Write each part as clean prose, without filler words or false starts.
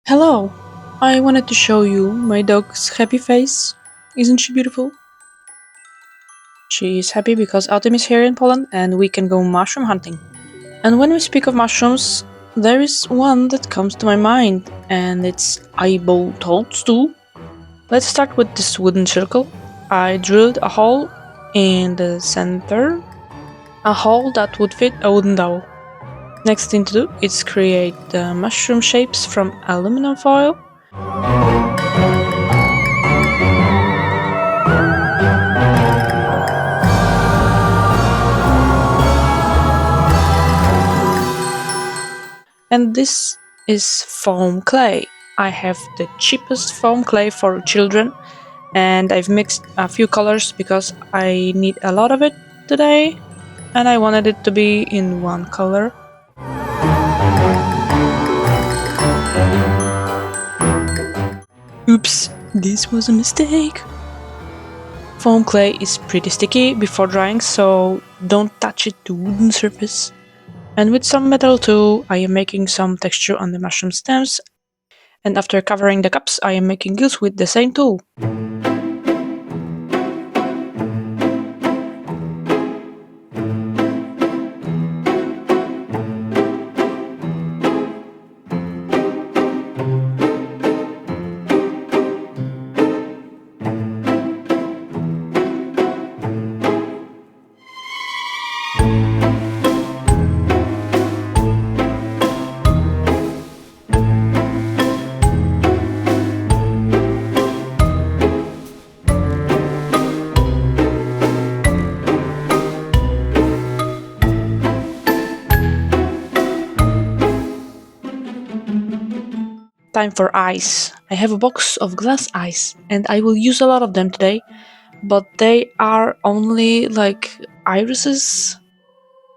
Hello! I wanted to show you my dog's happy face. Isn't she beautiful? She is happy because autumn is here in Poland and we can go mushroom hunting. And when we speak of mushrooms, there is one that comes to my mind, and it's eyeball toadstool. Let's start with this wooden circle. I drilled a hole in the center, a hole that would fit a wooden dowel. Next thing to do is create the mushroom shapes from aluminum foil. And this is foam clay. I have the cheapest foam clay for children, and I've mixed a few colors because I need a lot of it today, and I wanted it to be in one color. Oops, this was a mistake. Foam clay is pretty sticky before drying, so don't touch it to wooden surface. And with some metal too, I am making some texture on the mushroom stems, and after covering the cups, I am making gills with the same tool. Time for eyes. I have a box of glass eyes and I will use a lot of them today, but they are only like irises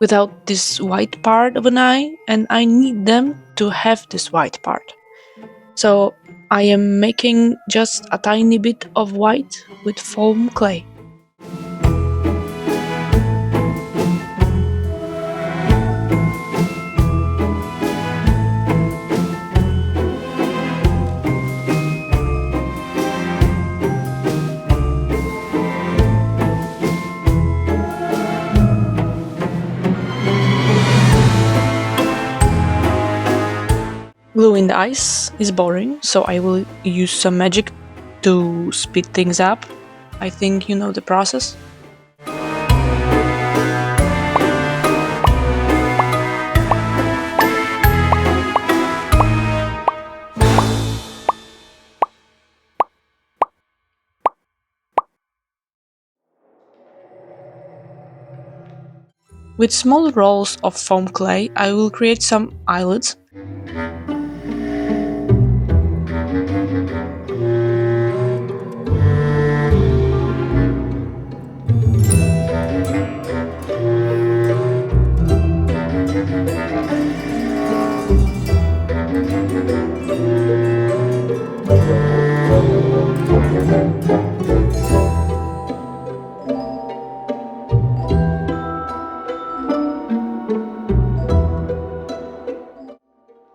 without this white part of an eye, and I need them to have this white part. So I am making just a tiny bit of white with foam clay. Gluing the eyes is boring, so I will use some magic to speed things up. I think you know the process. With small rolls of foam clay, I will create some eyelids.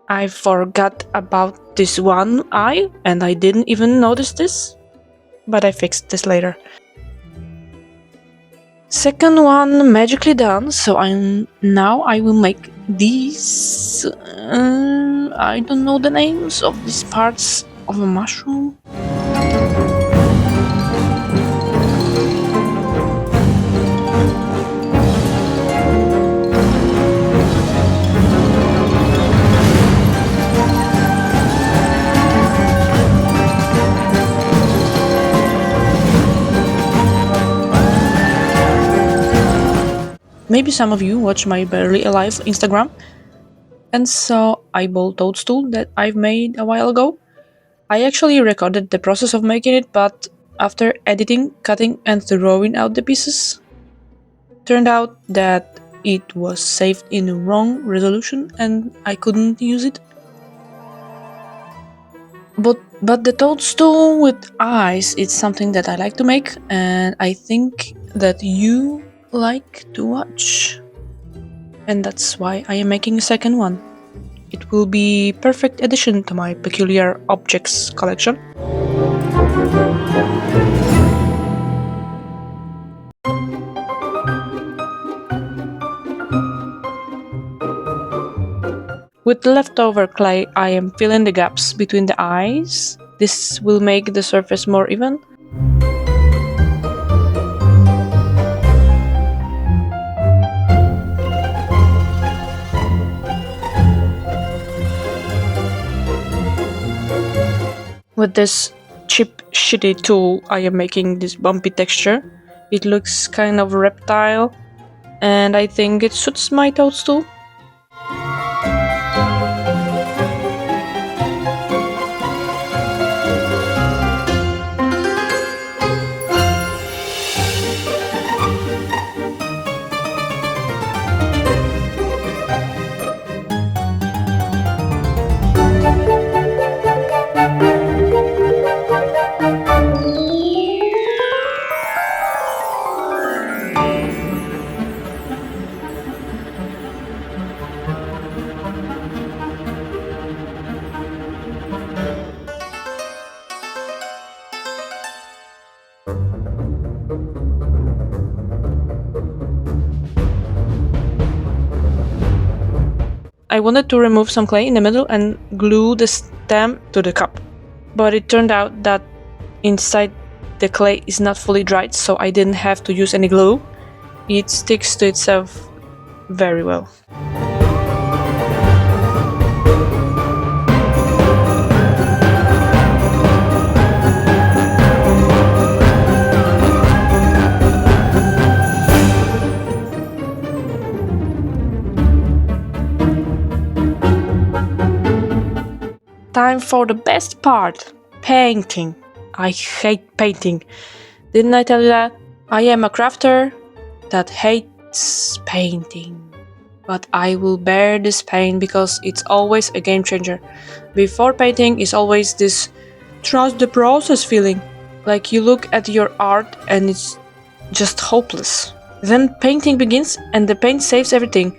I forgot about this one eye and I didn't even notice this, but I fixed this later. Second one magically done, so now I will make these, I don't know the names of these parts of a mushroom. Maybe some of you watch my Barely Alive Instagram and saw eyeball toadstool that I've made a while ago. I actually recorded the process of making it, but after editing, cutting and throwing out the pieces, turned out that it was saved in the wrong resolution and I couldn't use it. But the toadstool with eyes is something that I like to make, and I think that you like to watch. And that's why I am making a second one. It will be perfect addition to my peculiar objects collection. With the leftover clay, I am filling the gaps between the eyes. This will make the surface more even. With this cheap shitty tool, I am making this bumpy texture. It looks kind of reptile, and I think it suits my toadstool. I wanted to remove some clay in the middle and glue the stem to the cup, but it turned out that inside the clay is not fully dried, so I didn't have to use any glue. It sticks to itself very well. Time for the best part, painting. I hate painting. Didn't I tell you that? I am a crafter that hates painting. But I will bear this pain because it's always a game changer. Before painting is always this trust the process feeling. Like you look at your art and it's just hopeless. Then painting begins and the paint saves everything.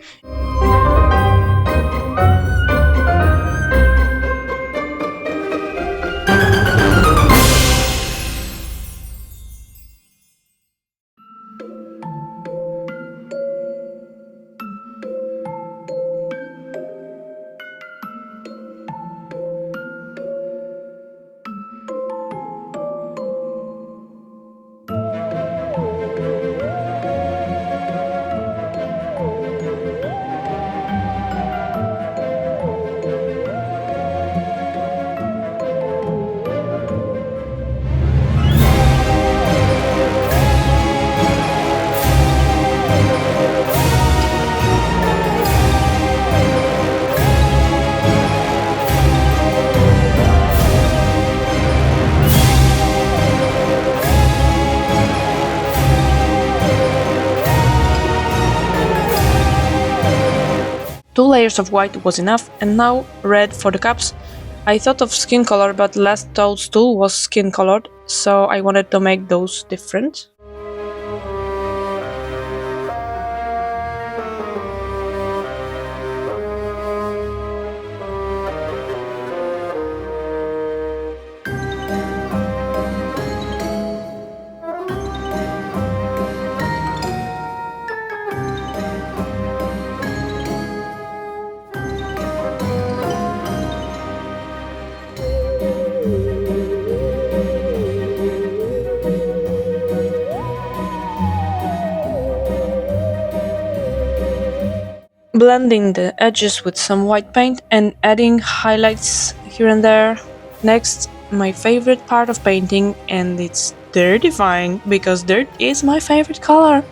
Two layers of white was enough, and now red for the cups. I thought of skin color, but last toadstool was skin colored, so I wanted to make those different. Blending the edges with some white paint and adding highlights here and there. Next, my favorite part of painting, and it's dirtifying because dirt is my favorite color.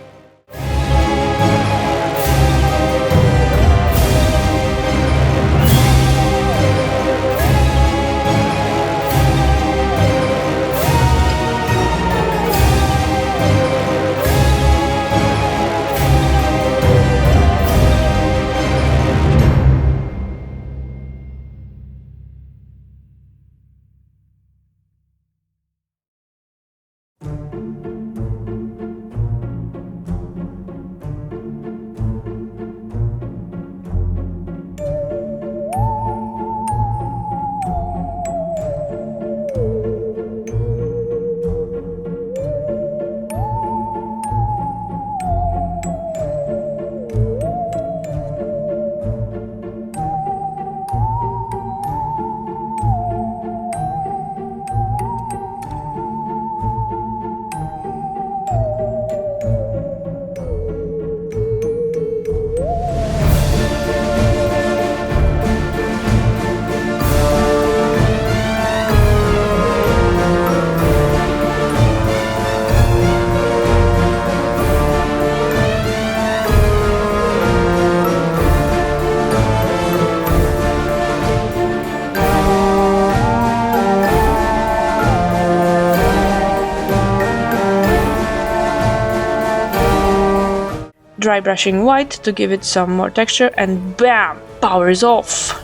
dry brushing white to give it some more texture, and bam! Power is off!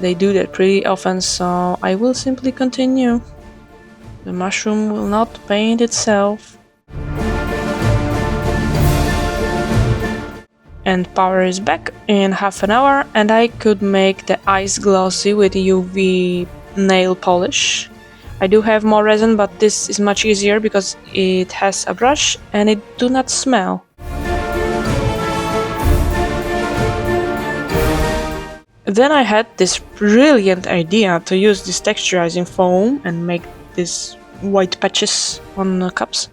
They do that pretty often, so I will simply continue. The mushroom will not paint itself. And power is back in half an hour, and I could make the eyes glossy with UV nail polish. I do have more resin, but this is much easier because it has a brush and it do not smell. Then I had this brilliant idea to use this texturizing foam and make these white patches on the cups.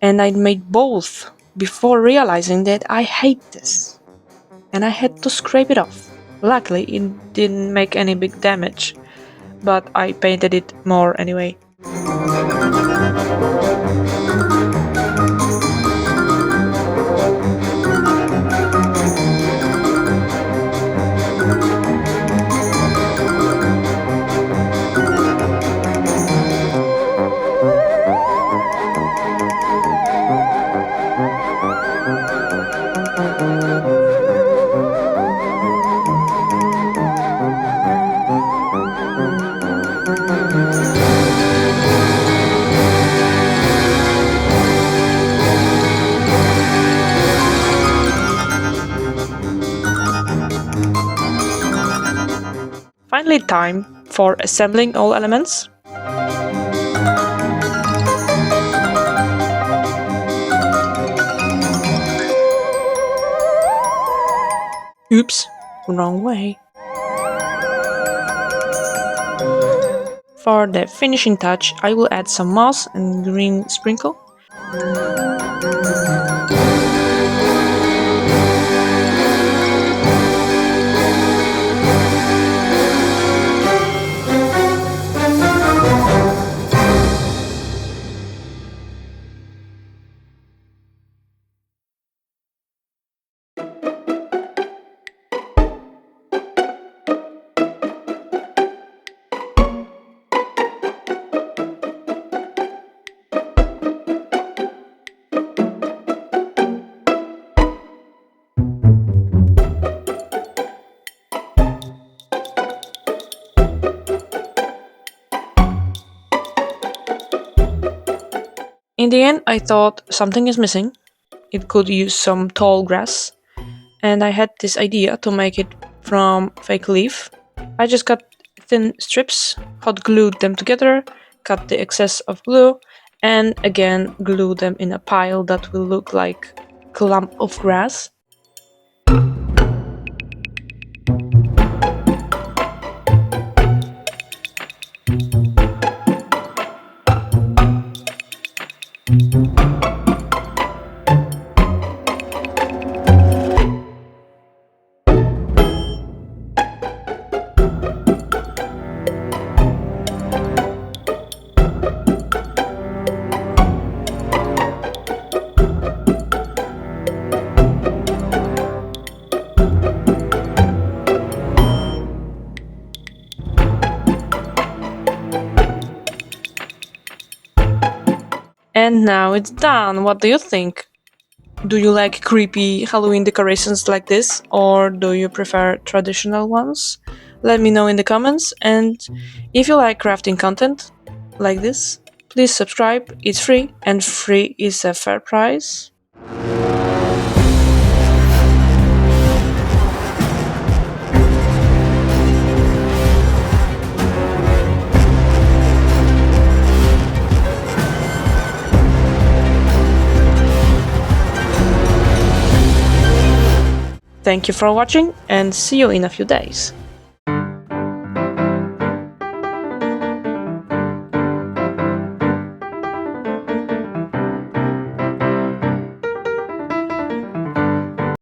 And I made both before realizing that I hate this. And I had to scrape it off. Luckily, it didn't make any big damage, but I painted it more anyway. Finally, time for assembling all elements. Oops, wrong way. For the finishing touch, I will add some moss and green sprinkle. In the end, I thought something is missing. It could use some tall grass, and I had this idea to make it from fake leaf. I just cut thin strips, hot glued them together, cut the excess of glue, and again glue them in a pile that will look like a clump of grass. And now it's done. What do you think? Do you like creepy Halloween decorations like this, or do you prefer traditional ones? Let me know in the comments, and if you like crafting content like this, please subscribe. It's free, and free is a fair price. Thank you for watching, and see you in a few days.